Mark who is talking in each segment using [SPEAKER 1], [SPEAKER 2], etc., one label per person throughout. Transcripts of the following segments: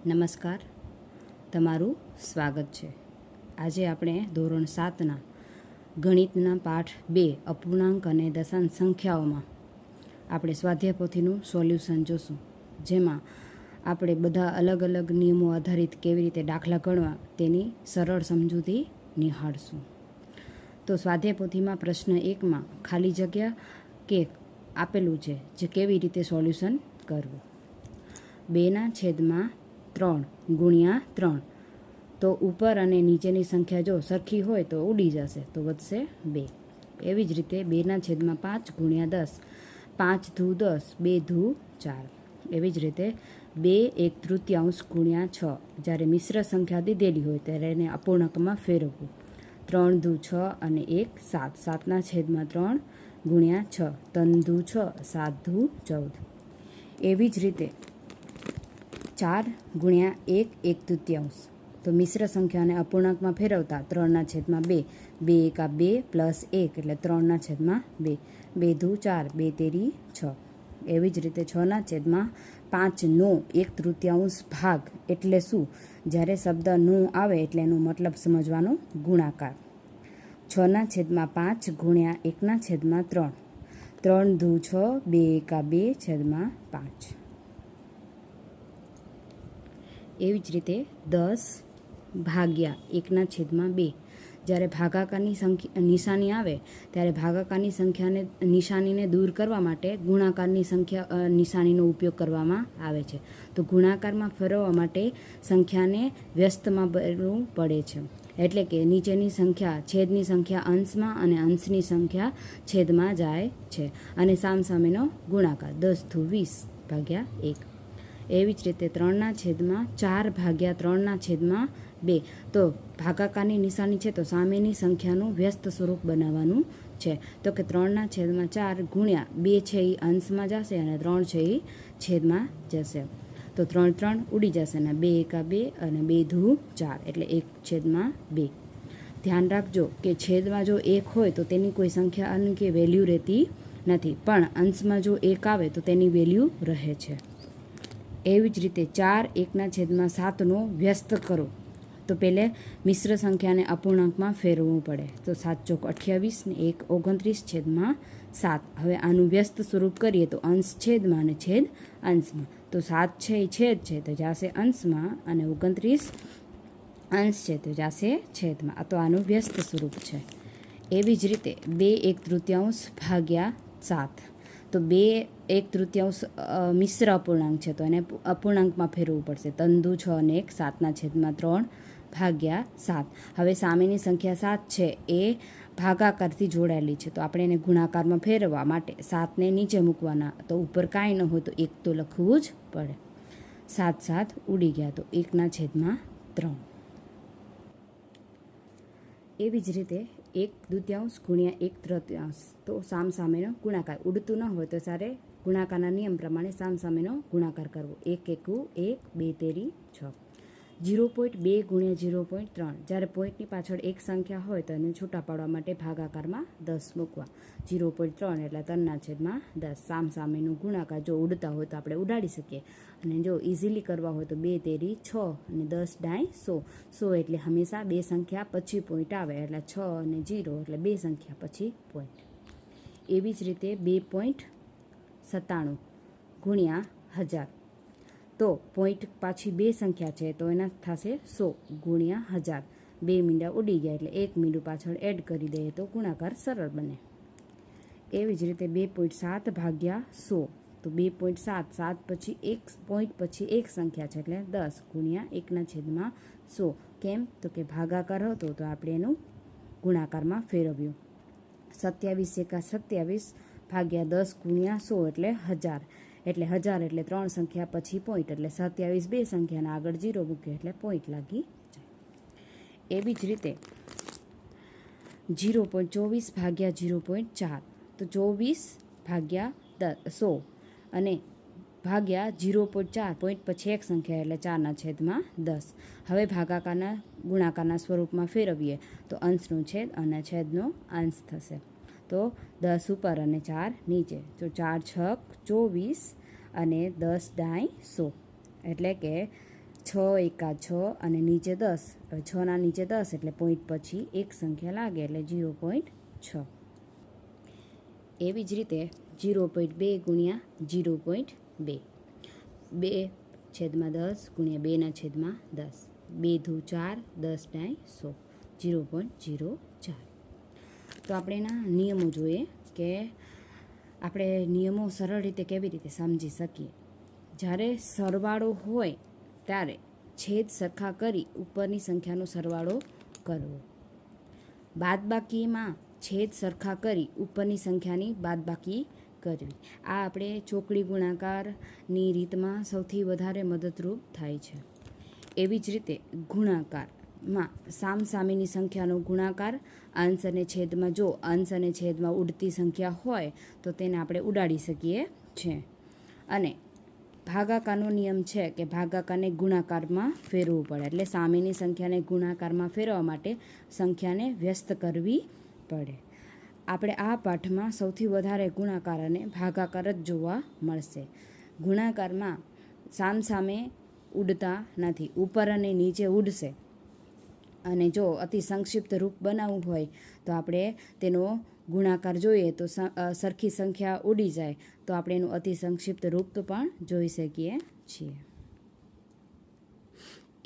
[SPEAKER 1] નમસ્કાર, તમારું સ્વાગત છે. આજે આપણે ધોરણ 7ના ગણિતના પાઠ 2 અપૂર્ણાંક અને દશાંશ સંખ્યાઓમાં આપણે સ્વાધ્યાય પોથીનું સોલ્યુશન જોશું, જેમાં આપણે બધા અલગ અલગ નિયમો આધારિત કેવી રીતે દાખલા ગણવા તેની સરળ સમજૂતી નિહાળશું. તો સ્વાધ્યાય પોથીમાં પ્રશ્ન 1માં ખાલી જગ્યા કે આપેલું છે, જે કેવી રીતે સોલ્યુશન કરવું. 2/3 ગુણ્યા 3, તો ઉપર અને નીચેની સંખ્યા જો સરખી હોય તો ઉડી જશે, તો વધશે 2. એવી જ રીતે 2/5 ગુણ્યા 10, 5 ધૂ 10, 2 ધૂ 4. એવી જ રીતે 2/1/3 ગુણ્યા 6, જ્યારે મિશ્ર સંખ્યા દીધેલી હોય ત્યારે એને અપૂર્ણાંકમાં ફેરવવું. 3 ધૂ 6 અને 1 7, 7/3 ગુણ્યા 6, 3 ધૂ 6, 7 ધૂ 14. એવી જ રીતે 4 ગુણ્યા 1/1/3, તો મિશ્ર સંખ્યાને અપૂર્ણાંકમાં ફેરવતા 3/2, 2 એકા 2 પ્લસ 1 એટલે 3/2, 2 ધૂ 4, 2 તેરી 6. એવી જ રીતે 6/5નો 1/3 ભાગ એટલે શું? જ્યારે શબ્દ નો આવે એટલે એનો મતલબ સમજવાનો ગુણાકાર. 6/5 ગુણ્યા 1/3, 3 ધૂ 6, 2 એકા 2/5. એવી જ રીતે 10 ભાગ્યા 1/2, જ્યારે ભાગાકારની નિશાની આવે ત્યારે ભાગાકારની સંખ્યાને નિશાનીને દૂર કરવા માટે ગુણાકારની નિશાનીનો ઉપયોગ કરવામાં આવે છે. તો ગુણાકારમાં ફેરવવા માટે સંખ્યાને વ્યસ્તમાં ભરવું પડે છે, એટલે કે નીચેની સંખ્યા છેદની સંખ્યા અંશમાં અને અંશની સંખ્યા છેદમાં જાય છે, અને સામસામેનો ગુણાકાર 10 ધૂ 20 ભાગ્યા 1. એવી જ રીતે 3/4 ભાગ્યા 3/2, તો ભાગાકારની નિશાની છે તો સામેની સંખ્યાનું વ્યસ્ત સ્વરૂપ બનાવવાનું છે. તો કે 3/4 ગુણ્યા 2 છે એ અંશમાં જશે અને 3 છે એ છેદમાં જશે, તો 3 ઉડી જશે ને 2 એકા 2 અને 2 ધૂ 4 એટલે 1/2. ધ્યાન રાખજો કે છેદમાં જો 1 હોય તો તેની કોઈ સંખ્યાની કે વેલ્યુ રહેતી નથી, પણ અંશમાં જો 1 આવે તો તેની વેલ્યુ રહે છે. એવી જ રીતે 4 1/7નો વ્યસ્ત કરો, તો પહેલે મિશ્ર સંખ્યાને અપૂર્ણાંકમાં ફેરવવું પડે. તો 7 ચોક 28 ને 1 29/7. હવે આનું વ્યસ્ત સ્વરૂપ કરીએ તો અંશ છેદમાં અને છેદ અંશમાં. તો 7 છે એ છેદ છે તો જાશે અંશમાં, અને 29 અંશ છે તો જાશે છેદમાં. તો આનું વ્યસ્ત સ્વરૂપ છે. એવી જ રીતે 2/1/3 ભાગ્યા 7, તો 2/1/3 મિશ્ર અપૂર્ણાંક છે તો એને અપૂર્ણાંકમાં ફેરવવું પડશે. 3 ધૂ 6 અને 1 7/3 ભાગ્યા 7. હવે સામેની સંખ્યા 7 છે એ ભાગાકારથી જોડાયેલી છે, તો આપણે એને ગુણાકારમાં ફેરવવા માટે 7ને નીચે મૂકવાના, તો ઉપર કાંઈ ન હોય તો 1 તો લખવું જ પડે. 7 ઉડી ગયા, તો 1/3. એવી જ રીતે 1/2 ગુણ્યા 1/3, તો સામસામેનો ગુણાકાર. ઉડતું ન હોય તો સારે ગુણાકારના નિયમ પ્રમાણે સામસામેનો ગુણાકાર કરવો. 1 એકુ 1, 2 તેરી 6. 0.2 ગુણ્યા 0.3, જ્યારે પોઈન્ટની પાછળ એક સંખ્યા હોય તો એને છૂટા પાડવા માટે ભાગાકારમાં 10 મૂકવા. 0.3 એટલે 3/10. સામસામેનો ગુણાકાર જો ઉડતા હોય તો આપણે ઉડાડી શકીએ, અને જો ઇઝીલી કરવા હોય તો 2 તેરી 6 અને 10 100. 100 એટલે હંમેશા બે સંખ્યા પછી પોઈન્ટ આવે, એટલે 6 અને 0 એટલે બે સંખ્યા પછી પોઈન્ટ. એવી જ રીતે 2.97 ગુણ્યા 1000, તો પોઈન્ટ પાછી બે સંખ્યા છે તો એના થશે 100 ગુણ્યા 1000. 2 મીંડા ઉડી ગયા એટલે 1 મીંડું પાછળ એડ કરી દઈએ તો ગુણાકાર સરળ બને. એવી જ રીતે 2.7 ભાગ્યા 100, તો 2.7, 7 પછી એક પોઈન્ટ પછી એક સંખ્યા છે એટલે 10 ગુણ્યા 1/100. કેમ? તો કે ભાગાકાર હતો તો આપણે એનું ગુણાકારમાં ફેરવ્યું. 27 એકા 27 ભાગ્યા 10 ગુણ્યા 100 એટલે 1000. એટલે 1000 એટલે 3 સંખ્યા પછી પોઈન્ટ, એટલે 27 બે સંખ્યાના આગળ 0 મૂક્યો એટલે પોઈન્ટ લાગી જાય. એવી જ રીતે 0.24 ભાગ્યા 0.4, તો 24 ભાગ્યા 100 અને ભાગ્યા 0.4, પોઈન્ટ પછી એક સંખ્યા એટલે 4/10. હવે ભાગાકારના ગુણાકારના સ્વરૂપમાં ફેરવીએ તો અંશનો છેદ અને છેદનો અંશ થશે. તો 10 ઉપર અને 4 નીચે, તો 4 6 24 અને 10 100, એટલે કે 6 એકા 6 અને નીચે 10. હવે 6ના નીચે 10 એટલે પોઈન્ટ પછી એક સંખ્યા લાગે એટલે 0.6. એવી જ રીતે 0.2 ગુણ્યા 0.2, 2/10 ગુણ્યા 2/10, 2 દુ 4, 10 × 100, 0.04. તો આપણે એના નિયમો જોઈએ કે આપણે નિયમો સરળ રીતે કેવી રીતે સમજી શકીએ. જ્યારે સરવાળો હોય ત્યારે છેદ સરખા કરી ઉપરની સંખ્યાનો સરવાળો કરવો. બાદબાકીમાં છેદ સરખા કરી ઉપરની સંખ્યાની બાદબાકી કરવી. આ આપણે ચોકડી ગુણાકારની રીતમાં સૌથી વધારે મદદરૂપ થાય છે. એવી જ રીતે ગુણાકારમાં સામસામેની સંખ્યાનો ગુણાકાર, અંશ અને છેદમાં, જો અંશ અને છેદમાં ઉડતી સંખ્યા હોય તો તેને આપણે ઉડાડી શકીએ છીએ. અને ભાગાકારનો નિયમ છે કે ભાગાકારને ગુણાકારમાં ફેરવવું પડે, એટલે સામેની સંખ્યાને ગુણાકારમાં ફેરવવા માટે સંખ્યાને વ્યસ્ત કરવી પડે. આપણે આ પાઠમાં સૌથી વધારે ગુણાકાર અને ભાગાકાર જ જોવા મળશે. ગુણાકારમાં સામસામે ઉડતા નથી, ઉપર અને નીચે ઉડશે. અને જો અતિ સંક્ષિપ્ત રૂપ બનાવવું હોય તો આપણે તેનો ગુણાકાર જોઈએ તો સરખી સંખ્યા ઉડી જાય તો આપણે એનું અતિ સંક્ષિપ્ત રૂપ પણ જોઈ શકીએ છીએ.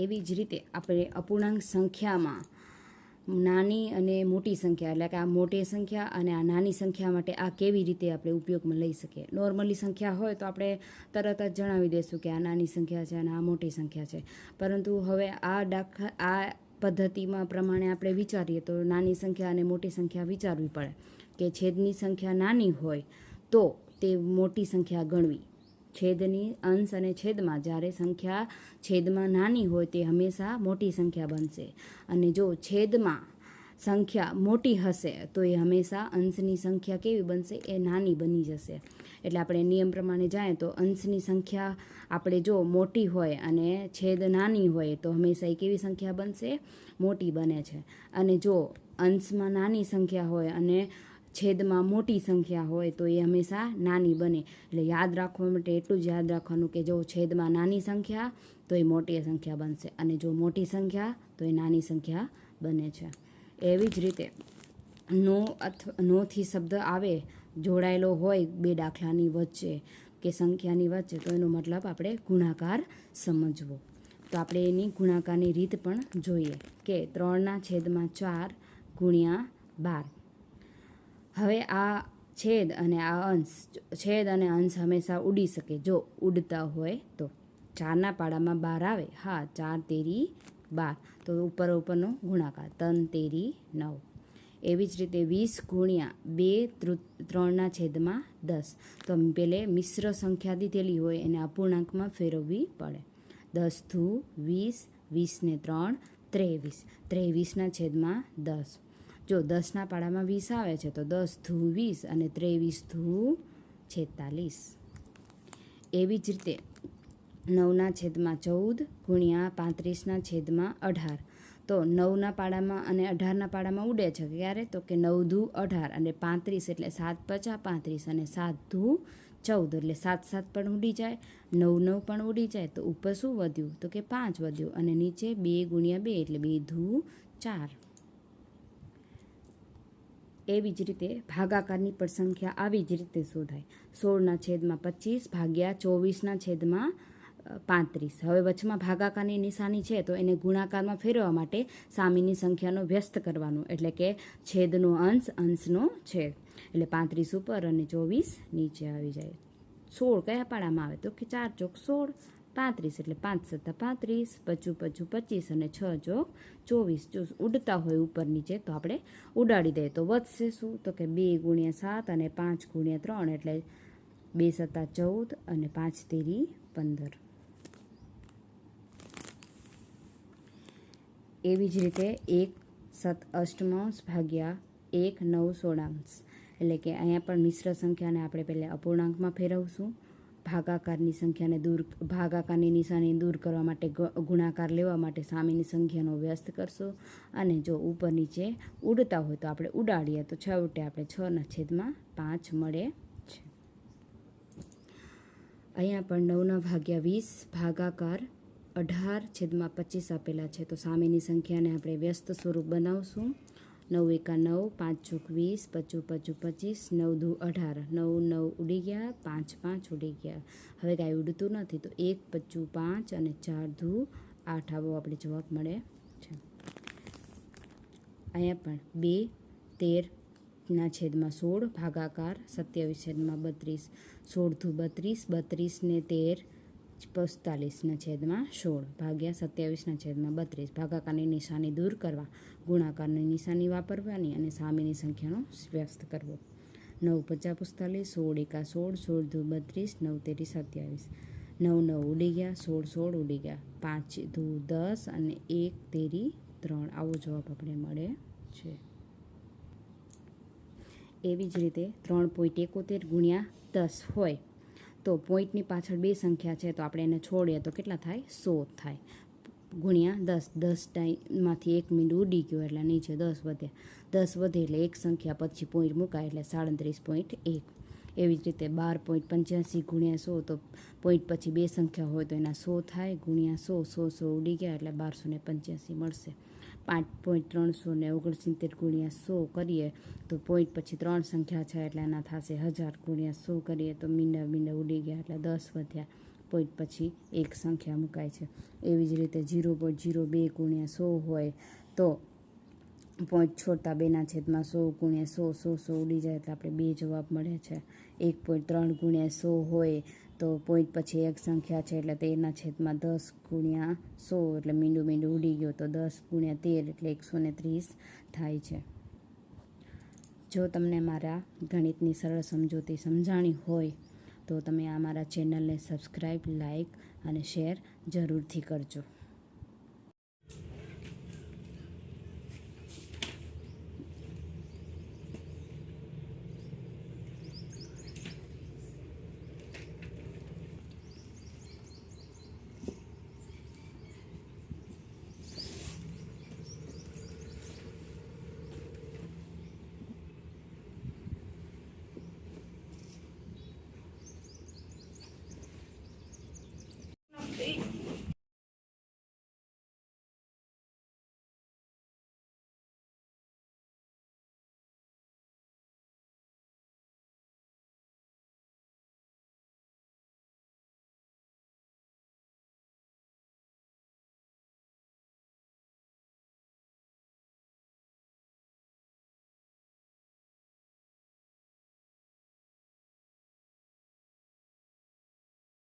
[SPEAKER 1] એવી જ રીતે આપણે અપૂર્ણાંક સંખ્યામાં નાની અને મોટી સંખ્યા, એટલે કે આ મોટી સંખ્યા અને આ નાની સંખ્યા માટે આ કેવી રીતે આપણે ઉપયોગમાં લઈ શકીએ. નોર્મલી સંખ્યા હોય તો આપણે તરત જ જણાવી દઈશું કે આ નાની સંખ્યા છે અને આ મોટી સંખ્યા છે. પરંતુ હવે આ પદ્ધતિમાં પ્રમાણે આપણે વિચારીએ તો નાની સંખ્યા અને મોટી સંખ્યા વિચારવી પડે કે છેદની સંખ્યા નાની હોય તો તે મોટી સંખ્યા ગણવી. છેદની અંશ અને છેદમાં જ્યારે સંખ્યા છેદમાં નાની હોય તે હંમેશા મોટી સંખ્યા બનશે, અને જો છેદમાં સંખ્યા મોટી હશે તો એ હંમેશા અંશની સંખ્યા કેવી બનશે, એ નાની બની જશે. એટલે આપણે નિયમ પ્રમાણે જાય તો અંશની સંખ્યા આપણે જો મોટી હોય અને છેદ નાની હોય તો હંમેશા એ કેવી સંખ્યા બનશે, મોટી બને છે. અને જો અંશમાં નાની સંખ્યા હોય અને છેદમાં મોટી સંખ્યા હોય તો એ હંમેશા નાની બને. એટલે યાદ રાખવા માટે એટલું જ યાદ રાખવાનું કે જો છેદમાં નાની સંખ્યા તો એ મોટી સંખ્યા બનશે, અને જો મોટી સંખ્યા તો એ નાની સંખ્યા બને છે. એવી જ રીતે નોથી શબ્દ આવે જોડાયેલો હોય બે દાખલાની વચ્ચે કે સંખ્યાની વચ્ચે તો એનો મતલબ આપણે ગુણાકાર સમજવો. તો આપણે એની ગુણાકારની રીત પણ જોઈએ કે 3/4 ગુણ્યા 12. હવે આ છેદ અને આ અંશ, છેદ અને અંશ હંમેશા ઉડી શકે જો ઉડતા હોય તો. 4ના પાડામાં 12 આવે, હા 4 તેરી 12, તો ઉપરનો ગુણાકાર 3 તેરી 9. એવી જ રીતે 20 ગુણ્યા 2 3/10. તો પેલે મિશ્ર સંખ્યા દીધેલી હોય એને અપૂર્ણાંકમાં ફેરવવી પડે. 10 દુ 20, 20 ને 3 23, 23/10. જો 10ના પાડામાં 20 આવે છે તો 10 દુ 20 અને 23 દુ 46. એવી જ રીતે 9/14 ગુણ્યા 35/18. તો 9ના પાડામાં અને 18ના પાડામાં ઉડે છે ક્યારે, તો કે 9 દુ 18 અને 35 એટલે 7 × 5 = 35 અને 7 દુ 14 એટલે 7 પણ ઉડી જાય, 9 પણ ઉડી જાય. તો ઉપર શું વધ્યું, તો કે 5 વધ્યું, અને નીચે 2 ગુણ્યા 2 એટલે 2 દુ 4. એવી જ રીતે ભાગાકારની પણ સંખ્યા આવી જ રીતે શોધાય. 16/25 ભાગ્યા 24/35. હવે વચમાં ભાગાકારની નિશાની છે તો એને ગુણાકારમાં ફેરવવા માટે સામેની સંખ્યાનો વ્યસ્ત કરવાનું, એટલે કે છેદનો અંશ, અંશનો છેદ. એટલે 35 ઉપર અને 24 નીચે આવી જાય. 16 કયા પાડામાં આવે, તો કે 4 ચોક 16, 35 એટલે 5 × 35, 55 25 અને 6 ચોક 24. જો ઉડતા હોય ઉપર નીચે તો આપણે ઉડાડી દઈએ તો વધશે શું, તો કે 2 ગુણ્યા 7 અને 5 ગુણ્યા 3 એટલે 2 × 7 14 અને 5 તેરી 15. એવી જ રીતે 1/7 ભાગ્યા 1/9. એટલે કે અહીંયા પણ મિશ્ર સંખ્યાને આપણે પહેલાં અપૂર્ણાંકમાં ફેરવશું. ભાગાકારની નિશાની દૂર કરવા માટે ગુણાકાર લેવા માટે સામેની સંખ્યાનો વ્યસ્ત કરશો, અને જો ઉપર નીચે ઉડતા હોય તો આપણે ઉડાડીએ તો છેવટે આપણે 6/5 મળે છે. અહીંયા પણ 9/20 ભાગાકાર 18/25 આપેલા છે, તો સામેની સંખ્યાને આપણે વ્યસ્ત સ્વરૂપ બનાવશું. 9 એકા 9, 5 ચોક 20, 25 25 25, 9 દુ 18, 9 9 ઉડી ગયા, 5 5 ઉડી ગયા. હવે કાંઈ ઉડતું નથી, તો 1 25 5 અને 4 દુ 8 આવો આપણે જવાબ મળે છે. અહીંયા પણ 2 13/16 ભાગાકાર 27/32, 16 દુ 32, 32 ને 13 45/16 ભાગ્યા 27/32. ભાગાકારની નિશાની દૂર કરવા ગુણાકારની નિશાની વાપરવાની અને સામેની સંખ્યાનો વ્યસ્ત કરવો. 9 50 45, 16 એકા 16, 16 દુ 32, 9 તેરી 27, 9 9 ઉડી ગયા, 16 16 ઉડી ગયા, 5 દુ 10 અને 1 તેરી 3 આવો જવાબ આપણે મળે છે. એવી જ રીતે 3.71 ગુણ્યા 10 હોય તો પોઈન્ટની પાછળ 2 સંખ્યા છે, તો આપણે એને છોડીએ તો કેટલા થાય? 100 થાય. ગુણ્યા 10, 10 ટાઈમમાંથી 1 મિનિટ ઉડી ગયો એટલે નીચે 10 વધ્યા, 10 વધે એટલે એક સંખ્યા પછી પોઈન્ટ મુકાય એટલે 37.1. એવી જ રીતે 12.85 ગુણ્યા 100, તો પોઈન્ટ પછી 2 સંખ્યા હોય તો એના 100 થાય, ગુણ્યા 100 100 ઉડી ગયા એટલે 1285 મળશે. 5.369 ગુણ્યા 100 કરીએ તો પોઈન્ટ પછી 3 સંખ્યા છે એટલે એના થશે 1000, ગુણ્યા 100 કરીએ તો મીંડા ઉડી ગયા એટલે 10 વધ્યા, પોઈન્ટ પછી એક સંખ્યા મુકાય છે. એવી જ રીતે 0.02 ગુણ્યા 100 હોય તો પોઈન્ટ છોડતા 2/100 ગુણ્યા 100 100 ઉડી જાય એટલે આપણે 2 જવાબ મળે છે. 1.3 ગુણ્યા 100 હોય તો પોઈન્ટ પછી એક સંખ્યા છે એટલે 13/10 ગુણ્યા 100 એટલે મીંડું ઉડી ગયો તો 10 ગુણ્યા 13 એટલે 130 થાય છે. જો તમને મારા ગણિતની સરળ સમજૂતી સમજાણી હોય તો તમે અમારા ચેનલને સબસ્ક્રાઈબ, લાઈક અને શેર જરૂરથી કરજો.